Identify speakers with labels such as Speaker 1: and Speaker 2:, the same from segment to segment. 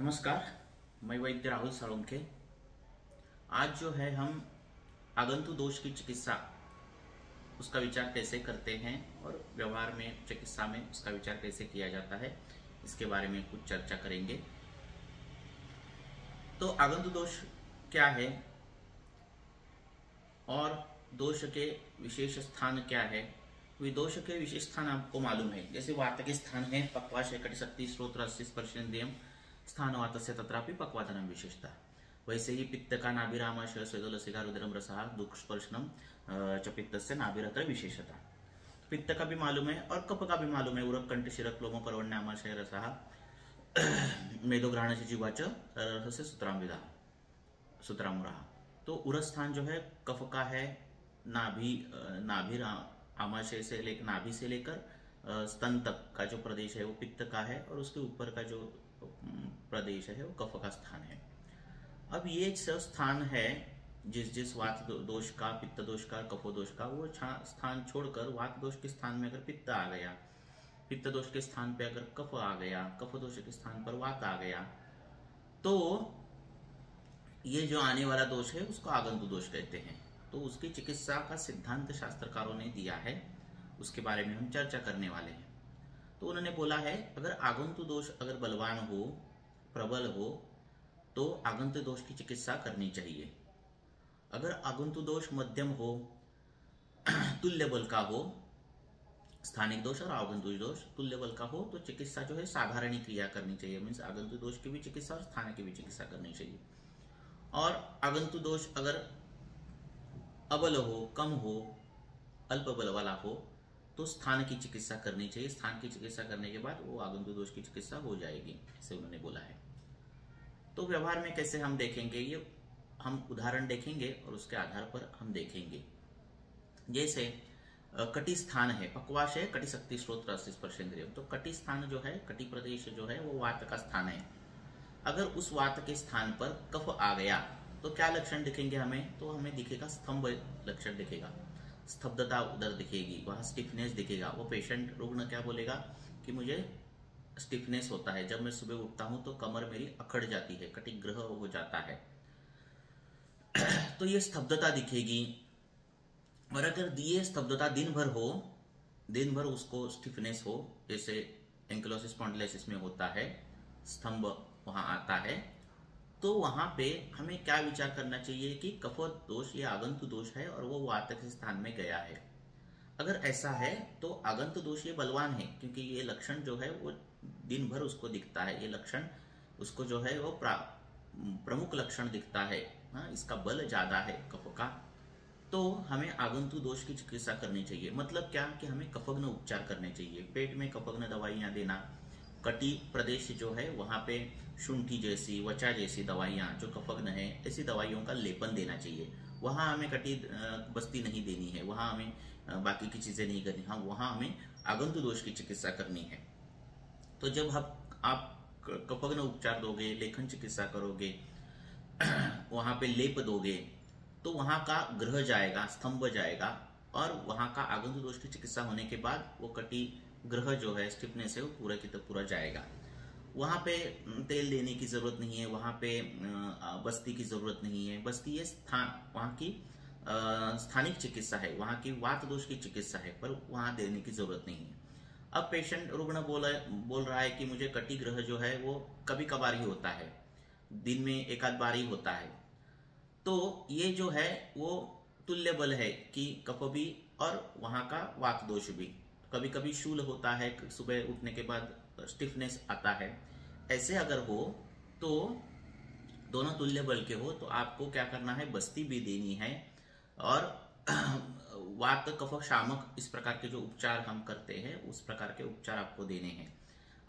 Speaker 1: नमस्कार, मैं वैद्य राहुल साळुंखे। आज जो है हम आगंतु दोष की चिकित्सा उसका विचार कैसे करते हैं और व्यवहार में चिकित्सा में उसका विचार कैसे किया जाता है, इसके बारे में कुछ चर्चा करेंगे। तो आगंतु दोष क्या है और दोष के विशेष स्थान क्या है। दोष के विशेष स्थान आपको मालूम है, जैसे वात के स्थान है पक्वाशय कटिशक्ति श्रोत्र स्पर्शेन्द्रियम स्थान वातस्य तत्रापि पक्वादनम विशेषता। वैसे ही पित्त का नाभिरामाशय स्वेदलसिका रुद्रम रसः दुख स्पर्शनम च पित्तस्य नाभिरत्र विशेषता। पित्त का भी मालूम है और कफ का भी मालूम है। उरक कंठ शिरक लोमो पर्वण्यामाशय रसः मेदोग्रहण से जीवाच रसस्य सूत्रामविदा सूत्रामुरा। तो उरस्थान जो है कफ का है, नाभि आमाशय से लेकर नाभि से लेकर स्तन तक का जो प्रदेश है वो पित्त का है और उसके ऊपर का जो प्रदेश है वो कफ का स्थान है। अब ये सब स्थान है जिस वात दोष का, पित्त दोष का, कफो दोष का, वो स्थान छोड़कर वात दोष के स्थान में अगर पित्त आ गया, पित्त दोष के स्थान पे अगर कफ आ गया, कफ दोष के स्थान पर वात आ गया, तो ये जो आने वाला दोष है उसको आगंतु दोष कहते हैं। तो उसकी चिकित्सा का सिद्धांत शास्त्रकारों ने दिया है, उसके बारे में हम चर्चा करने वाले हैं। तो उन्होंने बोला है अगर आगंतु दोष अगर बलवान हो, प्रबल हो, तो आगंतु दोष की चिकित्सा करनी चाहिए। अगर आगंतु दोष मध्यम हो, तुल्य बल का हो, स्थानिक दोष और आगंतु दोष तुल्य बल का हो, तो चिकित्सा जो है साधारण क्रिया करनी चाहिए। मीन्स आगंतु दोष की भी चिकित्सा और स्थानिक की भी चिकित्सा करनी चाहिए। और आगंतु दोष अगर अबल हो, कम हो, अल्प बल वाला हो, तो स्थान की चिकित्सा करनी चाहिए। स्थान की चिकित्सा करने के बाद वो आगंतु दोष की चिकित्सा हो जाएगी, ऐसे उन्होंने बोला है। तो व्यवहार में कैसे हम देखेंगे, ये हम उदाहरण देखेंगे और उसके आधार पर हम देखेंगे। जैसे कटि स्थान है पक्वाशय कटिशक्ति श्रोत्र स्पर्शेन्द्रियम। तो कटि स्थान जो है, कटि प्रदेश जो है वो वात का स्थान है। अगर उस वात के स्थान पर कफ आ गया तो क्या लक्षण दिखेंगे हमें? तो हमें दिखेगा स्तंभ लक्षण दिखेगा, स्तब्धता उधर दिखेगी, वहां स्टिफनेस दिखेगा। वो पेशेंट रुग्ण क्या बोलेगा कि मुझे स्टिफनेस होता है, जब मैं सुबह उठता हूं तो कमर मेरी अखड़ जाती है, कटिग्रह हो जाता है। तो ये स्तब्धता दिखेगी। और अगर ये स्तब्धता दिन भर हो, दिन भर उसको स्टिफनेस हो, जैसे एंकिलोसिस स्पॉन्डिलोसिस में होता है, स्तंभ वहां आता है, तो वहां पे हमें क्या विचार करना चाहिए कि कफ दोष ये आगंतु दोष है और वो वात के स्थान में गया है। अगर ऐसा है तो आगंतु दोष ये बलवान है, क्योंकि ये लक्षण जो है वो दिन भर उसको दिखता है। ये लक्षण उसको जो है वो प्रमुख लक्षण दिखता है। हाँ, इसका बल ज्यादा है कफ का। तो हमें आगंतु दोष की चिकित्सा करनी चाहिए। मतलब क्या कि हमें कफग्न उपचार करने चाहिए। पेट में कफग्न दवाइयां देना, कटी प्रदेश जो है वहां पे शुंठी जैसी, वचा जैसी दवाइयां जो कफग्न है, ऐसी दवाइयों का लेपन देना चाहिए। वहां हमें कटी बस्ती नहीं देनी है, वहां हमें बाकी की चीजें नहीं करनी। हाँ, वहां हमें आगंतु दोष की चिकित्सा करनी है। तो जब आप कफग्न उपचार दोगे, लेखन चिकित्सा करोगे, वहां पे लेप दोगे, तो वहां का ग्रह जाएगा, स्तंभ जाएगा, और वहां का आगंतु दोष की चिकित्सा होने के बाद वो कटी ग्रह जो है, स्टिफनेस है, वो पूरा की पूरा जाएगा। वहां पे तेल देने की जरूरत नहीं है, वहां पे बस्ती की जरूरत नहीं है। बस्ती ये वहां की स्थानिक चिकित्सा है, वहां की वात दोष की चिकित्सा है, पर वहां देने की जरूरत नहीं है। अब पेशेंट रुग्ण बोल रहा है कि मुझे कटी ग्रह जो है वो कभी कभार ही होता है, दिन में एक आध बार ही होता है। तो ये जो है वो तुल्य बल है कि कफ भी और वहां का वात दोष भी। कभी कभी शूल होता है, सुबह उठने के बाद स्टिफनेस आता है। ऐसे अगर हो तो दोनों तुल्य बल के हो तो आपको क्या करना है, बस्ती भी देनी है। और वात कफ शामक इस प्रकार के जो उपचार हम करते हैं उस प्रकार के उपचार आपको देने हैं।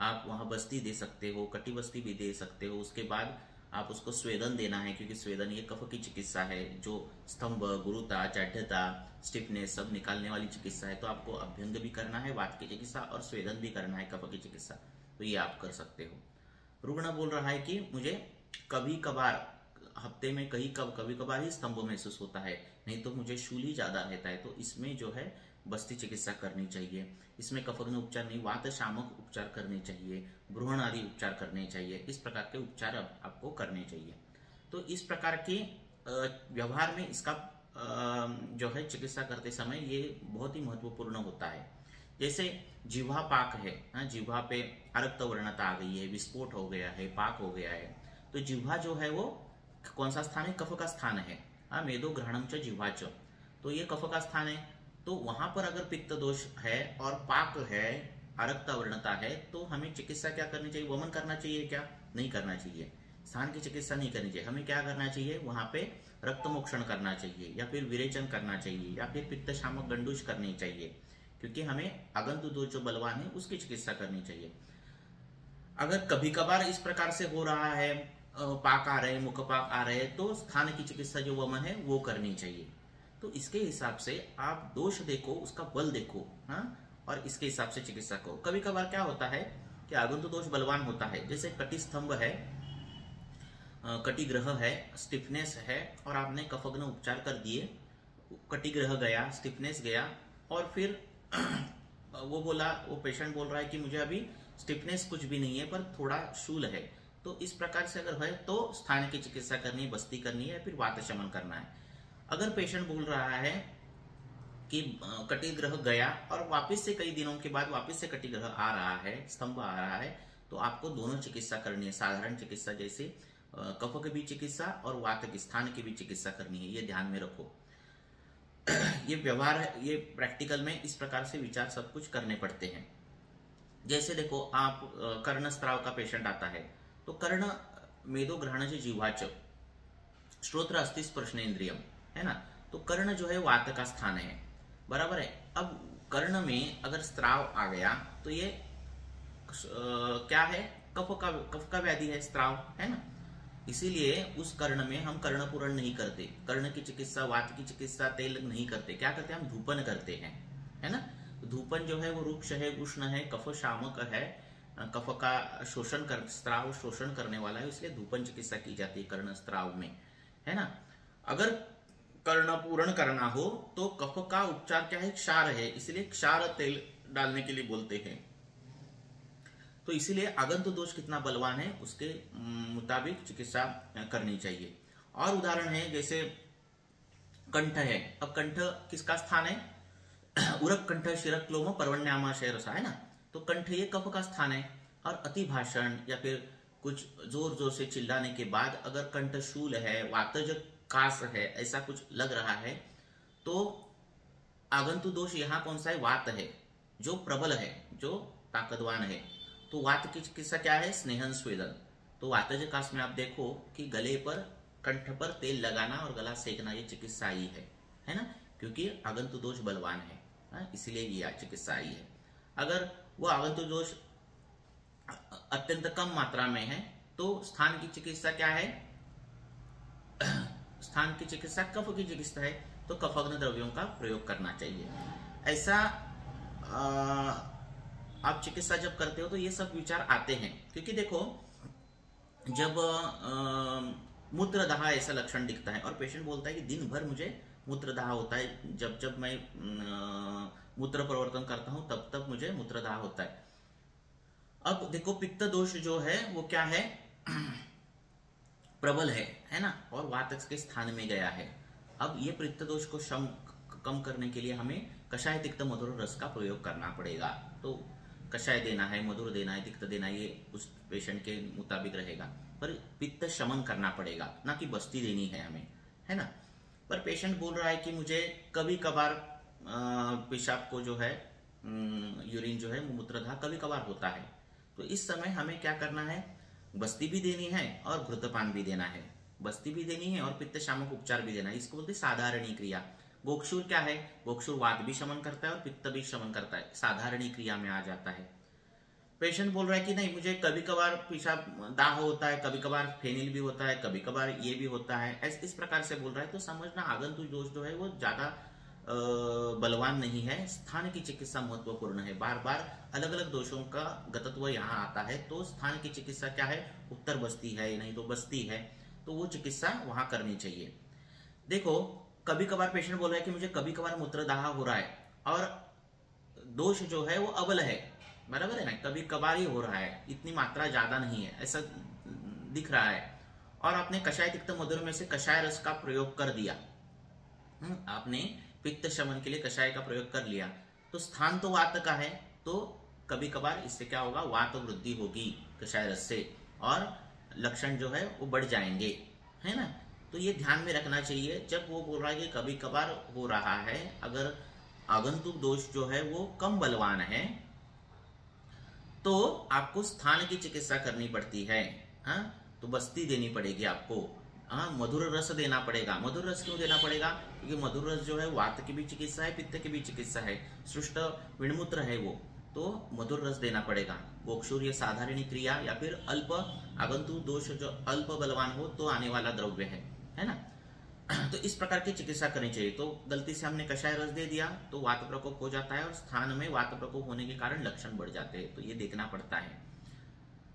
Speaker 1: आप वहां बस्ती दे सकते हो, कटी बस्ती भी दे सकते हो। उसके बाद आप उसको स्वेदन देना है, क्योंकि स्वेदन ये कफ की चिकित्सा है, जो स्तंभ, गुरुता, जाड्यता, स्टिफनेस सब निकालने वाली चिकित्सा है। तो आपको अभ्यंग भी करना है वात की चिकित्सा और स्वेदन भी करना है कफ की चिकित्सा, तो ये आप कर सकते हो। रुग्ण बोल रहा है कि मुझे कभी कभार हफ्ते में कभी कभार ही स्तंभ महसूस होता है, नहीं तो मुझे शूल ही ज्यादा रहता है। तो इसमें जो है बस्ती चिकित्सा करनी चाहिए। इसमें कफग्न उपचार नहीं, वात शामक उपचार करने चाहिए, ब्रूहण आदि उपचार करने चाहिए। इस प्रकार के उपचार आपको करने चाहिए। तो इस प्रकार के व्यवहार में इसका जो है चिकित्सा करते समय ये बहुत ही महत्वपूर्ण होता है। जैसे जिह्वा पाक है, जिह्वा पे अरक्त वर्णता आ गई है, विस्फोट हो गया है, पाक हो गया है, तो जिह्वा जो है वो कौन सा स्थान है? कफ का स्थान है। मेदो ग्रहणम च जिह्वा च, तो ये कफ का स्थान है। तो वहां पर अगर पित्त दोष है और पाक है, अरक्त वर्णता है, तो हमें चिकित्सा क्या करनी चाहिए? वमन करना चाहिए क्या? नहीं करना चाहिए। स्थान की चिकित्सा नहीं करनी चाहिए। हमें क्या करना चाहिए? वहां पे रक्त मोक्षण करना चाहिए, या फिर विरेचन करना चाहिए, या फिर पित्त शामक गंडूश करनी चाहिए, क्योंकि हमें आगंतु दोष जो बलवान है उसकी चिकित्सा करनी चाहिए। अगर कभी कभार इस प्रकार से हो रहा है, पाक आ रहे, मुखपाक आ रहे, तो स्थान की चिकित्सा जो वमन है वो करनी चाहिए। तो इसके हिसाब से आप दोष देखो, उसका बल देखो, और इसके हिसाब से चिकित्सा करो। कभी कभार क्या होता है कि आगंतु दोष बलवान होता है, जैसे कटी स्तंभ है, कटिग्रह है, स्टिफनेस है, और आपने कफग्न उपचार कर दिए, कटिग्रह गया, स्टिफनेस गया, और फिर वो पेशेंट बोल रहा है कि मुझे अभी स्टिफनेस कुछ भी नहीं है पर थोड़ा शूल है। तो इस प्रकार से अगर है तो स्थान की चिकित्सा करनी है, बस्ती करनी है, फिर वात शमन करना है। अगर पेशेंट बोल रहा है कि कटिग्रह गया और वापस से कई दिनों के बाद वापस से कटिग्रह आ रहा है, स्तंभ आ रहा है, तो आपको दोनों चिकित्सा करनी है। साधारण चिकित्सा जैसे कफ की भी चिकित्सा और वात की, स्थान की भी चिकित्सा करनी है, ये ध्यान में रखो। ये व्यवहार है, ये प्रैक्टिकल में इस प्रकार से विचार सब कुछ करने पड़ते हैं। जैसे देखो, आप कर्ण स्त्राव का पेशेंट आता है, तो कर्ण मेदो ग्रहण से जिह्वाच श्रोत्र अस्थि स्पर्शनेन्द्रियम है ना, तो कर्ण जो है वात का स्थान है, बराबर है। अब कर्ण में अगर स्त्राव आ गया तो ये क्या है? कफ का व्याधि है, स्त्राव है ना। इसीलिए उस कर्ण में हम कर्ण पूरण नहीं करते, कर्ण की चिकित्सा, वात की चिकित्सा तेल नहीं करते। क्या करते हैं? हम धूपन करते हैं, है ना। धूपन जो है वो रुक्ष है, उष्ण है, कफ शामक है, कफ का शोषण कर, स्त्राव शोषण करने वाला है, इसलिए धूपन चिकित्सा की जाती है कर्ण स्त्राव में, है ना। अगर कर्ण पूरण करना हो तो कफ का उपचार क्या है? क्षार है, इसलिए क्षार तेल डालने के लिए बोलते हैं। तो इसीलिए आगंतु दोष कितना बलवान है उसके मुताबिक चिकित्सा करनी चाहिए। और उदाहरण है जैसे कंठ है। अब कंठ किसका स्थान है? उरक कंठ शिरक्लोम पर्वण्यामा शेरसा, है ना। तो कंठ ये कफ का स्थान है, और अति भाषण या फिर कुछ जोर जोर से चिल्लाने के बाद अगर कंठ शूल है, वातज कास है, ऐसा कुछ लग रहा है, तो आगंतु दोष यहाँ कौन सा है? वात है, जो प्रबल है, जो ताकतवान है। तो वात की चिकित्सा क्या है? स्नेहन स्वेदन। तो वातज कास में आप देखो कि गले पर, कंठ पर तेल लगाना और गला सेकना, ये चिकित्सा आई है ना, क्योंकि आगंतु दोष बलवान है, इसलिए ये चिकित्सा आई है। अगर वो आगंतु दोष अत्यंत कम मात्रा में है तो स्थान की चिकित्सा क्या है? स्थान की चिकित्सा कफ की चिकित्सा है, तो कफग्न द्रव्यों का प्रयोग करना चाहिए। ऐसा आप चिकित्सा जब करते हो तो ये सब विचार आते हैं, क्योंकि देखो जब मूत्रदाह ऐसा लक्षण दिखता है और पेशेंट बोलता है कि दिन भर मुझे मूत्रदाह होता है, जब जब मैं मूत्र प्रवर्तन करता हूं तब तब मुझे मूत्रदाह होता है। अब देखो पित्त दोष जो है वो क्या है? प्रबल है ना, और वात के स्थान में गया है। अब ये पित्त दोष को कम करने के लिए हमें कषाय तिक्त मधुर रस का प्रयोग करना पड़ेगा। तो कषाय देना है, मधुर देना है, तिक्त देना है, ये उस पेशेंट के मुताबिक रहेगा, पर पित्त शमन करना पड़ेगा, ना कि बस्ती देनी है हमें, है ना। पर पेशेंट बोल रहा है कि मुझे कभी कभार पेशाब को जो है, यूरिन जो है, मूत्रदाह कभी कभार होता है, तो इस समय हमें क्या करना है? बस्ती भी देनी है और घृतपान भी देना है। बस्ती भी देनी है और पित्त शामक उपचार भी देना है। इसको बोलते साधारणी क्रिया। गोक्षुर क्या है? गोक्षुर वात भी शमन करता है और पित्त भी शमन करता है, साधारणी क्रिया में आ जाता है। पेशेंट बोल रहा है कि नहीं, मुझे कभी कभार पेशाब दाह होता है, कभी कभार फेनिल भी होता है, कभी कभार ये भी होता है, इस प्रकार से बोल रहा है, तो समझना आगंतुक दोष जो है वो ज्यादा बलवान नहीं है। स्थान की चिकित्सा महत्वपूर्ण है। बार बार अलग अलग दोषों का गतत्व यहाँ आता है, तो स्थान की चिकित्सा क्या है? उत्तर बस्ती है, नहीं तो बस्ती है, तो वो चिकित्सा वहां करनी चाहिए। देखो कभी कभार पेशेंट बोल रहा है कि मुझे कभी कभार मूत्रदाह हो रहा है, और दोष जो है वो अबल है, बराबर है ना, कभी कभार ही हो रहा है, इतनी मात्रा ज्यादा नहीं है ऐसा दिख रहा है, और आपने कषाय तिक्त मधुर में से कषाय रस का प्रयोग कर दिया, आपने पित्त शमन के लिए कषाय का प्रयोग कर लिया, तो स्थान तो वात का है, तो कभी कभार इससे क्या होगा, वात वृद्धि होगी कषाय रस से, और लक्षण जो है वो बढ़ जाएंगे, है ना। तो ये ध्यान में रखना चाहिए जब वो बोल रहा है कि कभी कभार हो रहा है, अगर आगंतुक दोष जो है वो कम बलवान है तो आपको स्थान की चिकित्सा करनी पड़ती है, हाँ, तो बस्ती देनी पड़ेगी आपको, हाँ, मधुर रस देना पड़ेगा। मधुर रस क्यों देना पड़ेगा, क्योंकि मधुर रस जो है वात की भी चिकित्सा है, पित्त की भी चिकित्सा है, सृष्ट विणमूत्र है वो, तो मधुर रस देना पड़ेगा। गोक्षूर्य साधारण क्रिया या फिर अल्प आगंतुक दोष जो अल्प बलवान हो तो आने वाला द्रव्य है ना। तो इस प्रकार की चिकित्सा करनी चाहिए। तो गलती से हमने कषाय रस दे दिया तो वात प्रकोप हो जाता है, और स्थान में वात प्रकोप होने के कारण लक्षण बढ़ जाते हैं, तो ये देखना पड़ता है।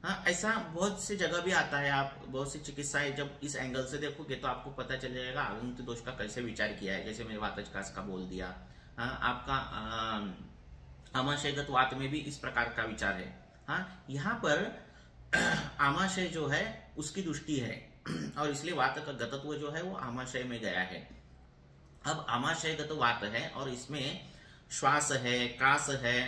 Speaker 1: हाँ, ऐसा बहुत सी जगह भी आता है, आप बहुत सी चिकित्साएं जब इस एंगल से देखोगे तो आपको पता चल जाएगा आगंतुक दोष का कैसे विचार किया है। जैसे मैंने वातजकास का बोल दिया, आपका आमाशयगत वात में भी इस प्रकार का विचार है। हाँ, यहाँ पर आमाशय जो है उसकी दृष्टि है, और इसलिए वात का गतत्व जो है वो आमाशय में गया है। अब आमाशयगत वात है और इसमें श्वास है, कास है,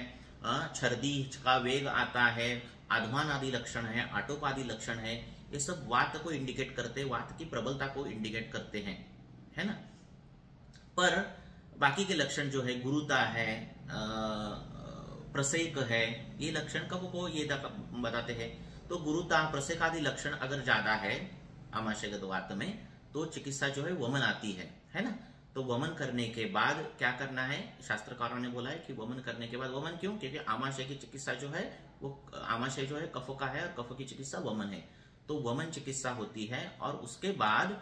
Speaker 1: छर्दी का वेग आता है, आध्मान आदि लक्षण है, आटोप आदि लक्षण है, ये सब वात को इंडिकेट करते, वात की प्रबलता को इंडिकेट करते हैं, है ना। पर बाकी के लक्षण जो है, गुरुता है, प्रसेक है, ये लक्षण कब को ये बताते हैं। तो गुरुता प्रसेक आदि लक्षण अगर ज्यादा है आमाशयगत वात में तो चिकित्सा जो है वमन आती है ना। तो वमन करने के बाद क्या करना है, शास्त्रकारों ने बोला है कि वमन करने के बाद, वमन क्यों, क्योंकि आमाशय की चिकित्सा जो है वो, आमाशय जो है कफ का है और कफ की चिकित्सा वमन है, तो वमन चिकित्सा होती है। और उसके बाद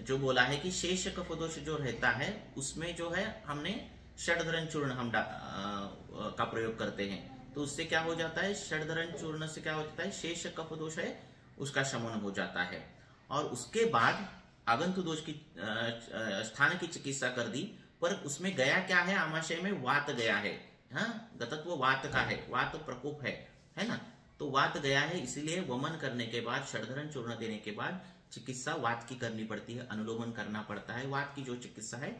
Speaker 1: जो बोला है कि शेष कफ दोष जो रहता है उसमें जो है हमने षडधरण चूर्ण हम का प्रयोग करते हैं, तो उससे क्या हो जाता है, षडधरण चूर्ण से क्या हो जाता है, शेष कफ दोष है उसका शमन हो जाता है। और उसके बाद आगंतुक दोष की स्थान की चिकित्सा कर दी, पर उसमें गया क्या है, आमाशय में वात गया है, हाँ, गतत्व वात का है, वात प्रकोप है ना। तो वात गया है, इसीलिए वमन करने के बाद, षडधरण चूर्ण देने के बाद चिकित्सा वात की करनी पड़ती है, अनुलोमन करना पड़ता है, वात की जो चिकित्सा है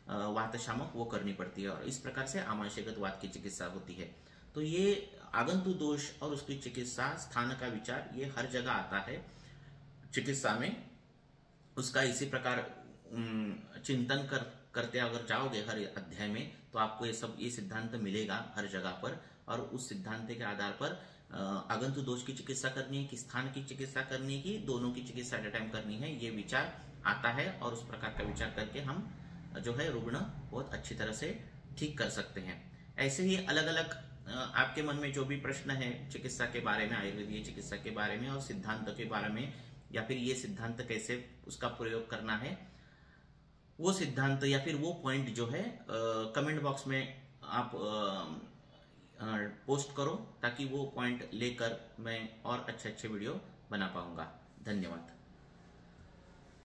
Speaker 1: वात शामक वो करनी पड़ती है, और इस प्रकार से आमाशयगत वात की चिकित्सा होती है। तो ये आगंतुक दोष और उसकी चिकित्सा, स्थान का विचार, ये हर जगह आता है चिकित्सा में, उसका इसी प्रकार चिंतन करते अगर जाओगे हर अध्याय में तो आपको ये सिद्धांत मिलेगा हर जगह पर, और उस सिद्धांत के आधार पर आगंतुक दोष की चिकित्सा करनी है कि स्थान की चिकित्सा करनी है कि दोनों की चिकित्सा एट अ टाइम करनी है, ये विचार आता है। और उस प्रकार का विचार करके हम जो है रुग्ण बहुत अच्छी तरह से ठीक कर सकते हैं। ऐसे ही अलग अलग आपके मन में जो भी प्रश्न है चिकित्सा के बारे में, आयुर्वेदीय चिकित्सा के बारे में और सिद्धांत के बारे में, या फिर ये सिद्धांत कैसे उसका प्रयोग करना है, वो सिद्धांत या फिर वो पॉइंट जो है कमेंट बॉक्स में आप पोस्ट करो, ताकि वो पॉइंट लेकर मैं और अच्छे अच्छे वीडियो बना पाऊंगा। धन्यवाद।